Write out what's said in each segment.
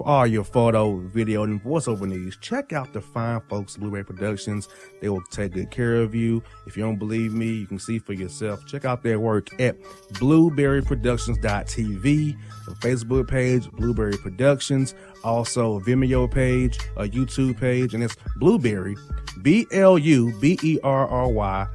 all your photo, video, and voiceover needs, check out the fine folks at Blueberry Productions. They will take good care of you. If you don't believe me, you can see for yourself. Check out their work at blueberryproductions.tv, the Facebook page, Blueberry Productions, also a Vimeo page, a YouTube page, and it's Blueberry, BLUBERRY,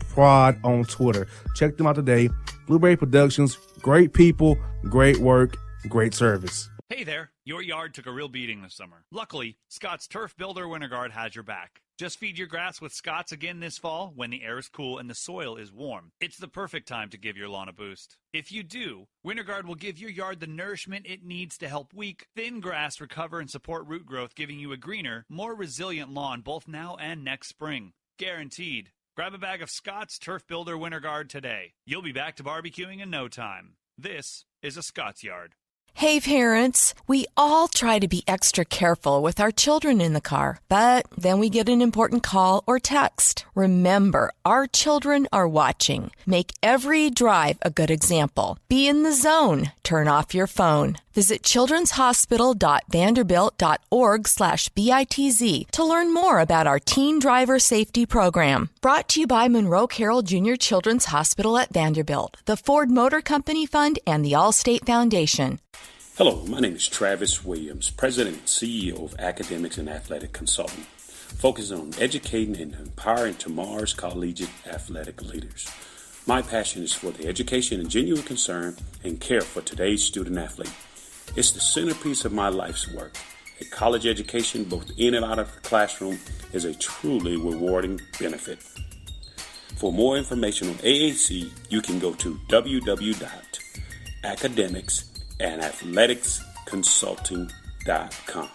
Prod on Twitter. Check them out today. Blueberry Productions, great people, great work, great service. Hey there, your yard took a real beating this summer. Luckily, Scott's Turf Builder Winter Guard has your back. Just feed your grass with Scott's again this fall when the air is cool and the soil is warm. It's the perfect time to give your lawn a boost. If you do, Winter Guard will give your yard the nourishment it needs to help weak, thin grass recover and support root growth, giving you a greener, more resilient lawn both now and next spring. Guaranteed. Grab a bag of Scott's Turf Builder Winter Guard today. You'll be back to barbecuing in no time. This is a Scott's Yard. Hey parents, we all try to be extra careful with our children in the car, but then we get an important call or text. Remember, our children are watching. Make every drive a good example. Be in the zone. Turn off your phone. Visit childrenshospital.vanderbilt.org/BITZ to learn more about our teen driver safety program. Brought to you by Monroe Carroll Jr. Children's Hospital at Vanderbilt, the Ford Motor Company Fund, and the Allstate Foundation. Hello, my name is Travis Williams, President and CEO of Academics and Athletic Consulting, focusing on educating and empowering tomorrow's collegiate athletic leaders. My passion is for the education and genuine concern and care for today's student athlete. It's the centerpiece of my life's work. A college education, both in and out of the classroom, is a truly rewarding benefit. For more information on AAC, you can go to www.academicsandathleticsconsulting.com.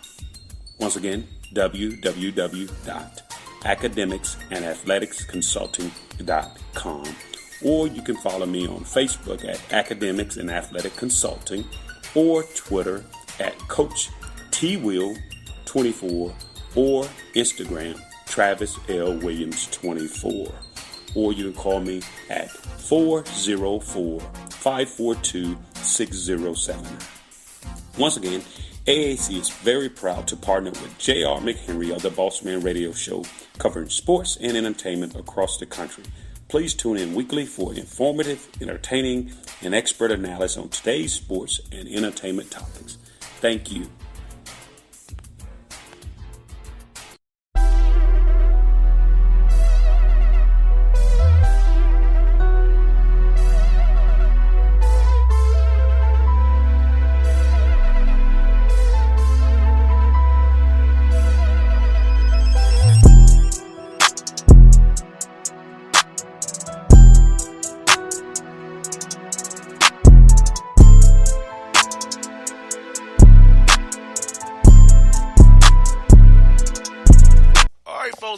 Once again, www.academicsandathleticsconsulting.com. Or you can follow me on Facebook at Academics and Athletic Consulting, or Twitter at Coach TWill24, or Instagram Travis L. Williams 24. Or you can call me at 404-542-6079. Once again, AAC is very proud to partner with J.R. McHenry of the Bossman Radio Show, covering sports and entertainment across the country. Please tune in weekly for informative, entertaining, and expert analysis on today's sports and entertainment topics. Thank you.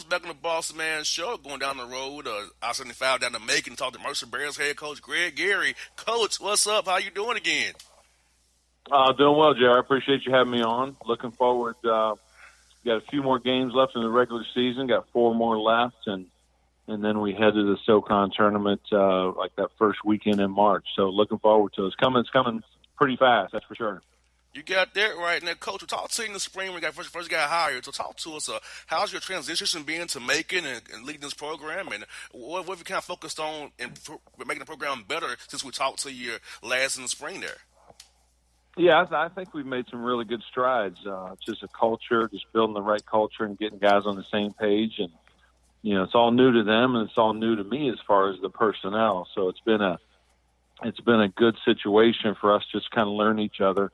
Back on the Bossman show, going down the road, I-75 down to Macon, talk to Mercer Bears head coach Greg Gary. Coach, what's up? How you doing again? Doing well, Jerry. I appreciate you having me on. Looking forward. Got a few more games left in the regular season. Got 4 more left, and then we head to the SoCon tournament like that first weekend in March. So looking forward to it. It's coming pretty fast, that's for sure. You got that right. Now, Coach, we talked to you in the spring when you first got hired. So talk to us. How's your transition been to Macon and leading this program? And what have you kind of focused on in making the program better since we talked to you last in the spring there? Yeah, I think we've made some really good strides. Just a culture, just building the right culture and getting guys on the same page. And, you know, it's all new to them and it's all new to me as far as the personnel. So it's been a good situation for us just kind of learn each other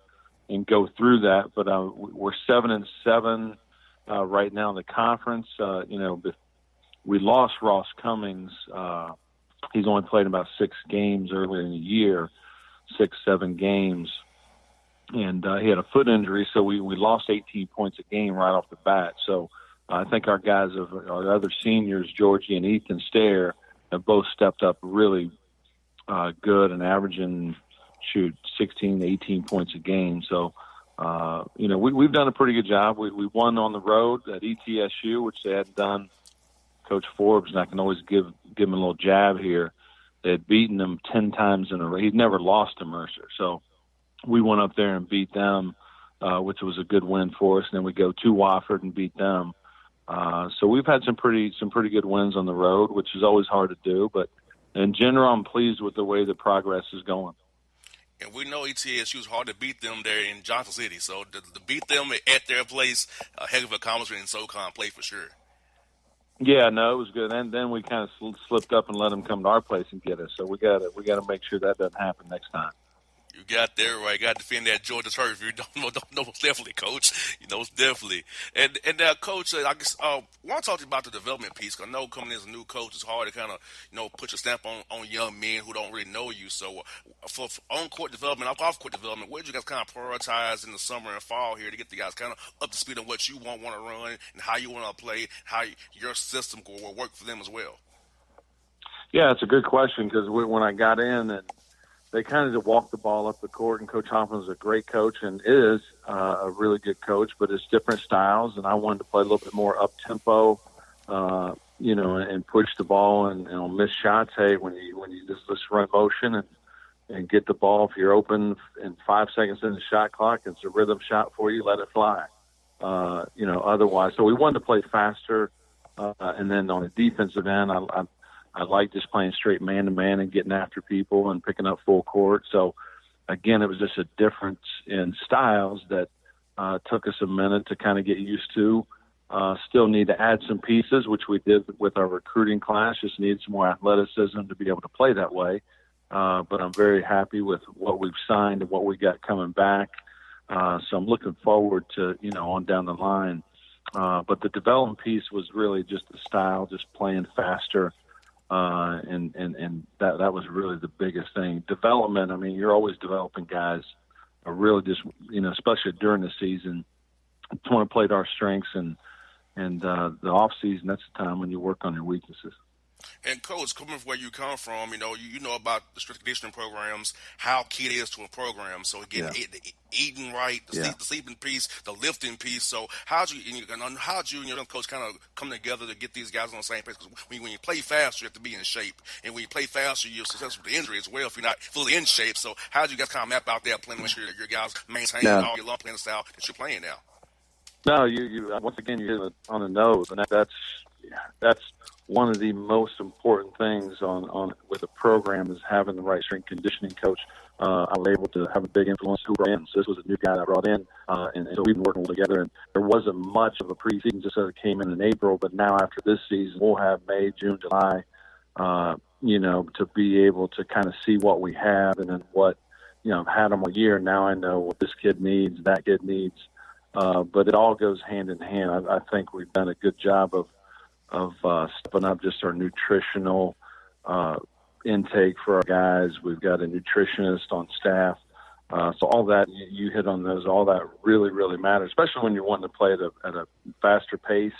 and go through that. But we're 7-7 right now in the conference. We lost Ross Cummings. He's only played about 6 games earlier in the year, 6-7 games. And he had a foot injury, so we lost 18 points a game right off the bat. So I think our guys, our other seniors, Georgie and Ethan Stair, have both stepped up really good and averaging 16 to 18 points a game. So, we've done a pretty good job. We won on the road at ETSU, which they hadn't done. Coach Forbes, and I can always give him a little jab here. They had beaten them 10 times in a row. He'd never lost to Mercer. So we went up there and beat them which was a good win for us. And then we go to Wofford and beat them. So we've had some pretty good wins on the road, which is always hard to do. But in general, I'm pleased with the way the progress is going. And we know ETSU is hard to beat them there in Johnson City. So to beat them at their place, a heck of an accomplishment in SoCon play for sure. Yeah, no, it was good. And then we kind of slipped up and let them come to our place and get us. So we got to make sure that doesn't happen next time. You got there right. Got to defend that Georgia turf. You don't know, definitely, Coach. You know, definitely. And now, Coach, I guess want to talk to you about the development piece. 'Cause I know coming in as a new coach, it's hard to kind of put your stamp on young men who don't really know you. So for on court development, off court development, what did you guys kind of prioritize in the summer and fall here to get the guys kind of up to speed on what you want to run and how you want to play, how your system will work for them as well? Yeah, it's a good question because when I got in and they kind of just walked the ball up the court, and Coach Hoffman is a great coach and is a really good coach, but it's different styles, and I wanted to play a little bit more up-tempo, and push the ball and miss shots. Hey, when you just run motion and get the ball, if you're open in 5 seconds in the shot clock, it's a rhythm shot for you, let it fly. Otherwise. So we wanted to play faster, and then on the defensive end, I like just playing straight man-to-man and getting after people and picking up full court. So, again, it was just a difference in styles that took us a minute to kind of get used to. Still need to add some pieces, which we did with our recruiting class. Just need some more athleticism to be able to play that way. But I'm very happy with what we've signed and what we got coming back. So I'm looking forward to, on down the line. But the development piece was really just the style, just playing faster. And that was really the biggest thing. Development, I mean, you're always developing guys, really just, especially during the season, just want to play to our strengths and the off season, that's the time when you work on your weaknesses. And Coach, coming from where you come from, you know about the strength conditioning programs, how key it is to a program. So again, eating right, the sleeping piece, the lifting piece. So how'd you and your coach kind of come together to get these guys on the same page? Because when you play fast, you have to be in shape, and when you play faster, you're successful with the injury as well if you're not fully in shape. So how'd you guys kind of map out that plan to make sure that your guys maintain all your long playing style that you're playing now? No, you once again you hit it on the nose, and that's one of the most important things on with a program is having the right strength conditioning coach. I was able to have a big influence who brought in. So this was a new guy that I brought in, and so we've been working together. And there wasn't much of a preseason, just so it came in April. But now after this season, we'll have May, June, July, to be able to kind of see what we have and then what, I've had them a year. Now I know what this kid needs, that kid needs. But it all goes hand in hand. I think we've done a good job of stepping up just our nutritional intake for our guys. We've got a nutritionist on staff. So all that, you hit on those, all that really, really matters, especially when you're wanting to play at a faster pace.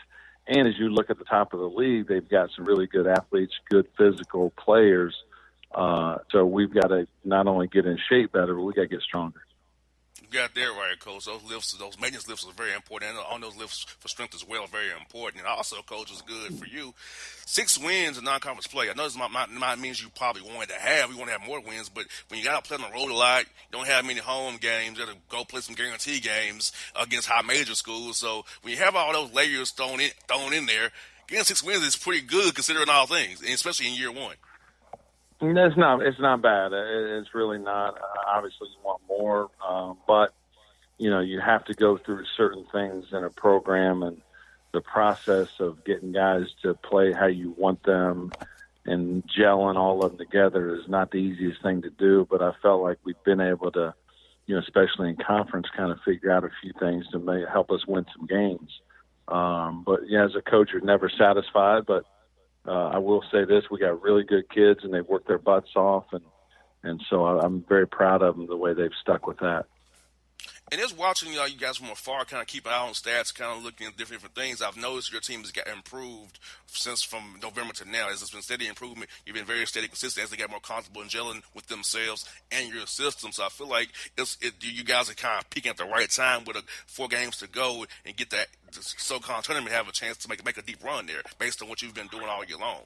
And as you look at the top of the league, they've got some really good athletes, good physical players. So we've got to not only get in shape better, but we got to get stronger. You got there right, Coach. Those lifts, those maintenance lifts are very important. And on those lifts for strength as well, very important. And also, Coach, was good for you. 6 wins in non-conference play. I know this might means you probably wanted to have. We want to have more wins, but when you got to play on the road a lot, you don't have many home games. You got to go play some guarantee games against high major schools. So when you have all those layers thrown in there, getting 6 wins is pretty good considering all things, and especially in year one. It's not bad. It's really not. Obviously, you want more, but you have to go through certain things in a program, and the process of getting guys to play how you want them and gelling all of them together is not the easiest thing to do. But I felt like we've been able to, especially in conference, kind of figure out a few things to help us win some games. But as a coach, you're never satisfied, but I will say this: we got really good kids, and they've worked their butts off, and so I'm very proud of them the way they've stuck with that. And just watching you guys from afar, kind of keep an eye on stats, kind of looking at different things. I've noticed your team has got improved since from November to now. It's been steady improvement. You've been very steady, consistent as they got more comfortable and gelling with themselves and your system. So I feel like you guys are kind of peaking at the right time with 4 games to go and get that SoCon tournament, have a chance to make a deep run there based on what you've been doing all year long.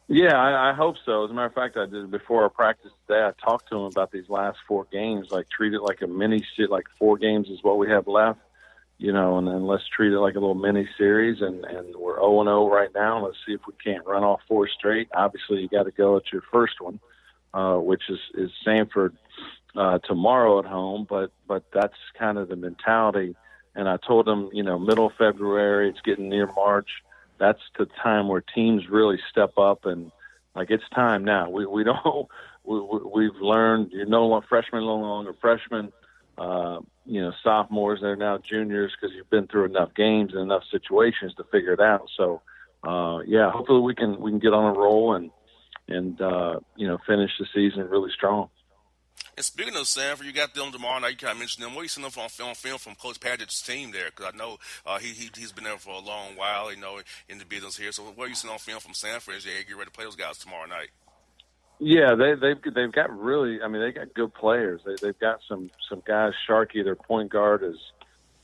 Yeah, I hope so. As a matter of fact, I did before our practice today. I talked to him about these last 4 games, like treat it like a mini shit, like 4 games is what we have left, and then let's treat it like a little mini series. And we're 0-0 right now. Let's see if we can't run off 4 straight. Obviously, you got to go at your first one, which is Sanford tomorrow at home. But that's kind of the mentality. And I told him, middle of February, it's getting near March. That's the time where teams really step up and like it's time now. We don't we've learned you're no longer freshmen, no longer freshmen. Sophomores they're now juniors because you've been through enough games and enough situations to figure it out. So hopefully we can get on a roll and finish the season really strong. And speaking of Sanford, you got them tomorrow night. You kind of mentioned them. What do you see them on film from Coach Padgett's team there? Because I know he's been there for a long while, in the business here. So what are you seeing on film from Sanford as you get ready to play those guys tomorrow night? Yeah, they've got really. I mean, they got good players. They've got some guys. Sharkey, their point guard, has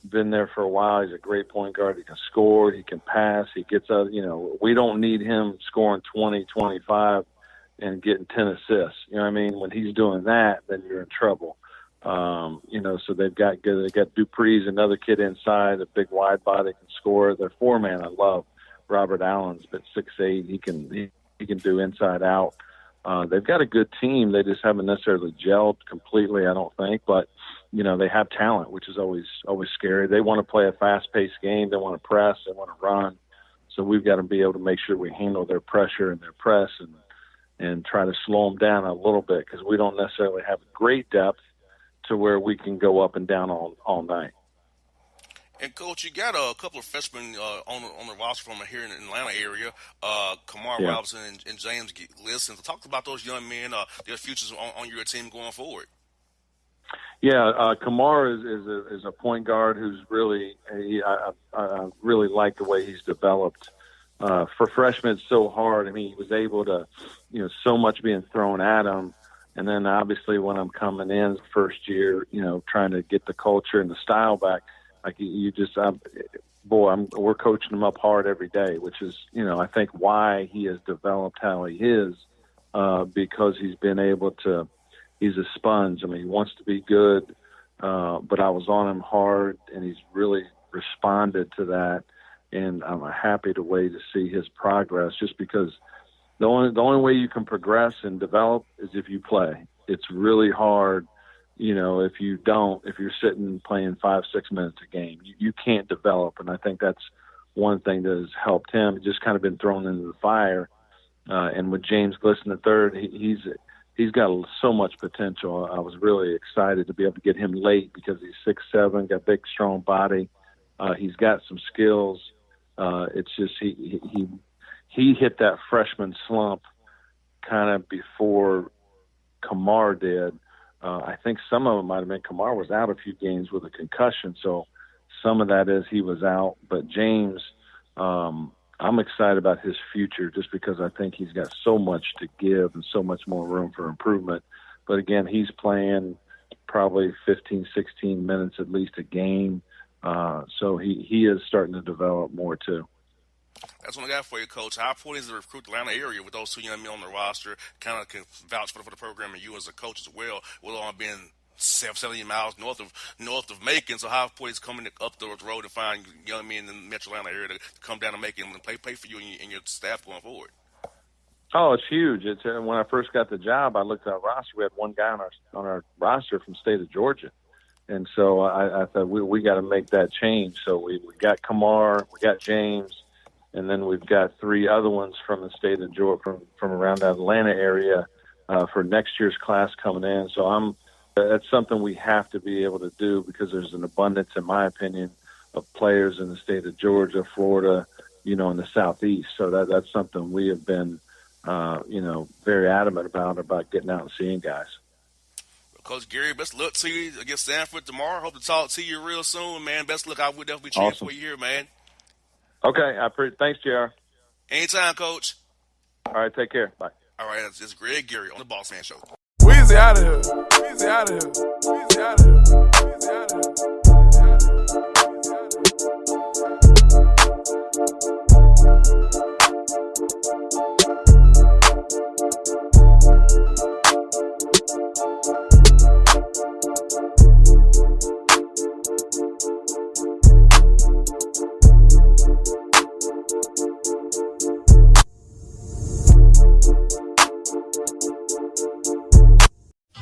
been there for a while. He's a great point guard. He can score. He can pass. He gets out. We don't need him scoring 20, 25. And getting 10 assists. You know what I mean? When he's doing that, then you're in trouble. So they've got good. They got Dupree's another kid inside, a big wide body can score. Their 4-man I love. Robert Allen's been 6'8". He can do inside out. They've got a good team. They just haven't necessarily gelled completely, I don't think. But they have talent, which is always scary. They want to play a fast-paced game. They want to press. They want to run. So we've got to be able to make sure we handle their pressure and their press and try to slow them down a little bit because we don't necessarily have great depth to where we can go up and down all night. And, Coach, you got a couple of freshmen on the roster from here in the Atlanta area, Kamar Robinson and James Listen. So talk about those young men, their futures on your team going forward. Yeah, Kamar is a point guard who's really I really like the way he's developed. For freshmen, it's so hard. I mean, he was able to, so much being thrown at him. And then obviously when I'm coming in first year, trying to get the culture and the style back, like we're coaching him up hard every day, which is, I think why he has developed how he is, because he's been able to, he's a sponge. I mean, he wants to be good, but I was on him hard and he's really responded to that. And I'm happy to wait to see his progress just because the only way you can progress and develop is if you play. It's really hard, if you're sitting playing 5-6 minutes a game, you can't develop. And I think that's one thing that has helped him. He's just kind of been thrown into the fire. And with James Glisson III, he's got so much potential. I was really excited to be able to get him late because he's 6'7", got a big, strong body. He's got some skills. It's just he hit that freshman slump kind of before Kamar did. I think some of it might have been Kamar was out a few games with a concussion, so some of that is he was out. But James, I'm excited about his future just because I think he's got so much to give and so much more room for improvement. But again, he's playing probably 15, 16 minutes at least a game. So he is starting to develop more too. That's what I got for you, Coach. How important is it to recruit the Atlanta area with those 2 young men on the roster? Kind of can vouch for the program and you as a coach as well. With all being 70 miles north of Macon, so how important is coming up the road to find young men in the Metro Atlanta area to come down to Macon and play for you and your staff going forward? Oh, it's huge. It's when I first got the job, I looked at our roster. We had one guy on our roster from the state of Georgia. And so I thought we got to make that change. So we got Kamar, we got James, and then we've got 3 other ones from the state of Georgia, from around the Atlanta area for next year's class coming in. So that's something we have to be able to do because there's an abundance, in my opinion, of players in the state of Georgia, Florida, in the Southeast. So that's something we have been, very adamant about getting out and seeing guys. Coach Gary, best of luck to you against Sanford tomorrow. Hope to talk to you real soon, man. Best of luck. I would definitely be cheering for you here, man. Okay. Thanks, JR. Anytime, Coach. All right. Take care. Bye. All right. It's Greg Gary on the Bossman Show. Weezy out of here. Weezy out of here. Weezy out of here. Weezy out of here. Weezy out of here.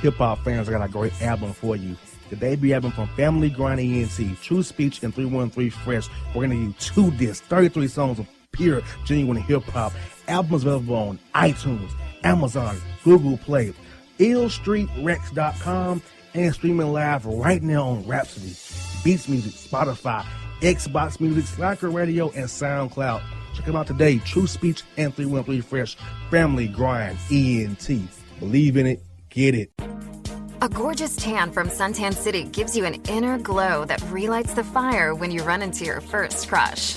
hip-hop fans, I got a great album for you. The debut album from Family Grind ENT, True Speech and 313 Fresh. We're going to give you 2 discs, 33 songs of pure, genuine hip-hop. Albums available on iTunes, Amazon, Google Play, illstreetrex.com, and streaming live right now on Rhapsody, Beats Music, Spotify, Xbox Music, Slacker Radio, and SoundCloud. Check them out today. True Speech and 313 Fresh. Family Grind ENT. Believe in it. Get it. A gorgeous tan from Suntan City gives you an inner glow that relights the fire when you run into your first crush.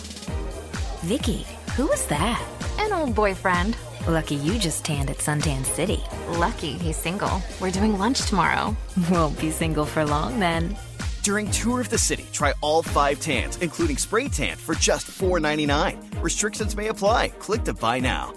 Vicky, who was that? An old boyfriend. Lucky you just tanned at Suntan City. Lucky he's single. We're doing lunch tomorrow. Won't be single for long then. During Tour of the City, try all 5 tans, including spray tan, for just $4.99. Restrictions may apply. Click to buy now.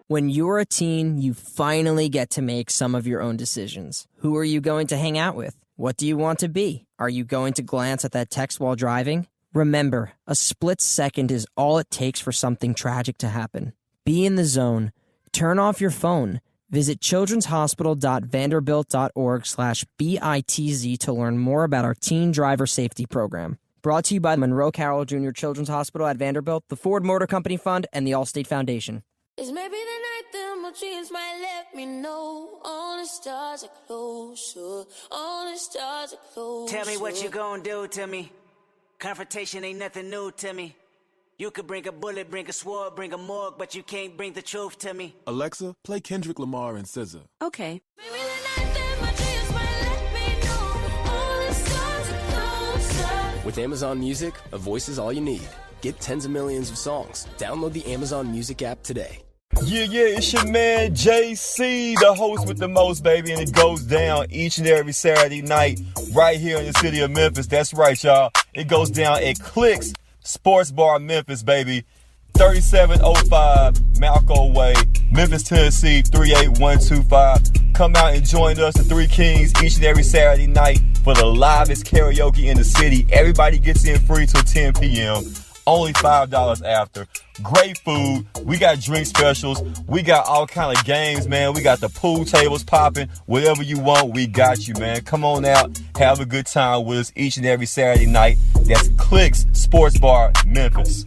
When you're a teen, you finally get to make some of your own decisions. Who are you going to hang out with? What do you want to be? Are you going to glance at that text while driving? Remember, a split second is all it takes for something tragic to happen. Be in the zone. Turn off your phone. Visit childrenshospital.vanderbilt.org/BITZ to learn more about our teen driver safety program. Brought to you by Monroe Carroll Jr. Children's Hospital at Vanderbilt, the Ford Motor Company Fund, and the Allstate Foundation. It's maybe the night that my dreams might let me know. All the stars are closer. All the stars are closer. Tell me what you gonna do to me. Confrontation ain't nothing new to me. You could bring a bullet, bring a sword, bring a morgue, but you can't bring the truth to me. Alexa, play Kendrick Lamar and SZA. Okay. Maybe the night that my dreams might let me know. All the stars are closer. With Amazon Music, a voice is all you need. Get tens of millions of songs. Download the Amazon Music app today. Yeah, it's your man JC, the host with the most, baby, and it goes down each and every Saturday night right here in the city of Memphis. That's right, y'all. It goes down at Clicks Sports Bar Memphis, baby. 3705 Malco Way, Memphis, Tennessee, 38125. Come out and join us, the Three Kings, each and every Saturday night for the livest karaoke in the city. Everybody gets in free till 10 p.m. Only $5 after. Great food. We got drink specials. We got all kind of games, man. We got the pool tables popping. Whatever you want, we got you, man. Come on out. Have a good time with us each and every Saturday night. That's Clicks Sports Bar, Memphis.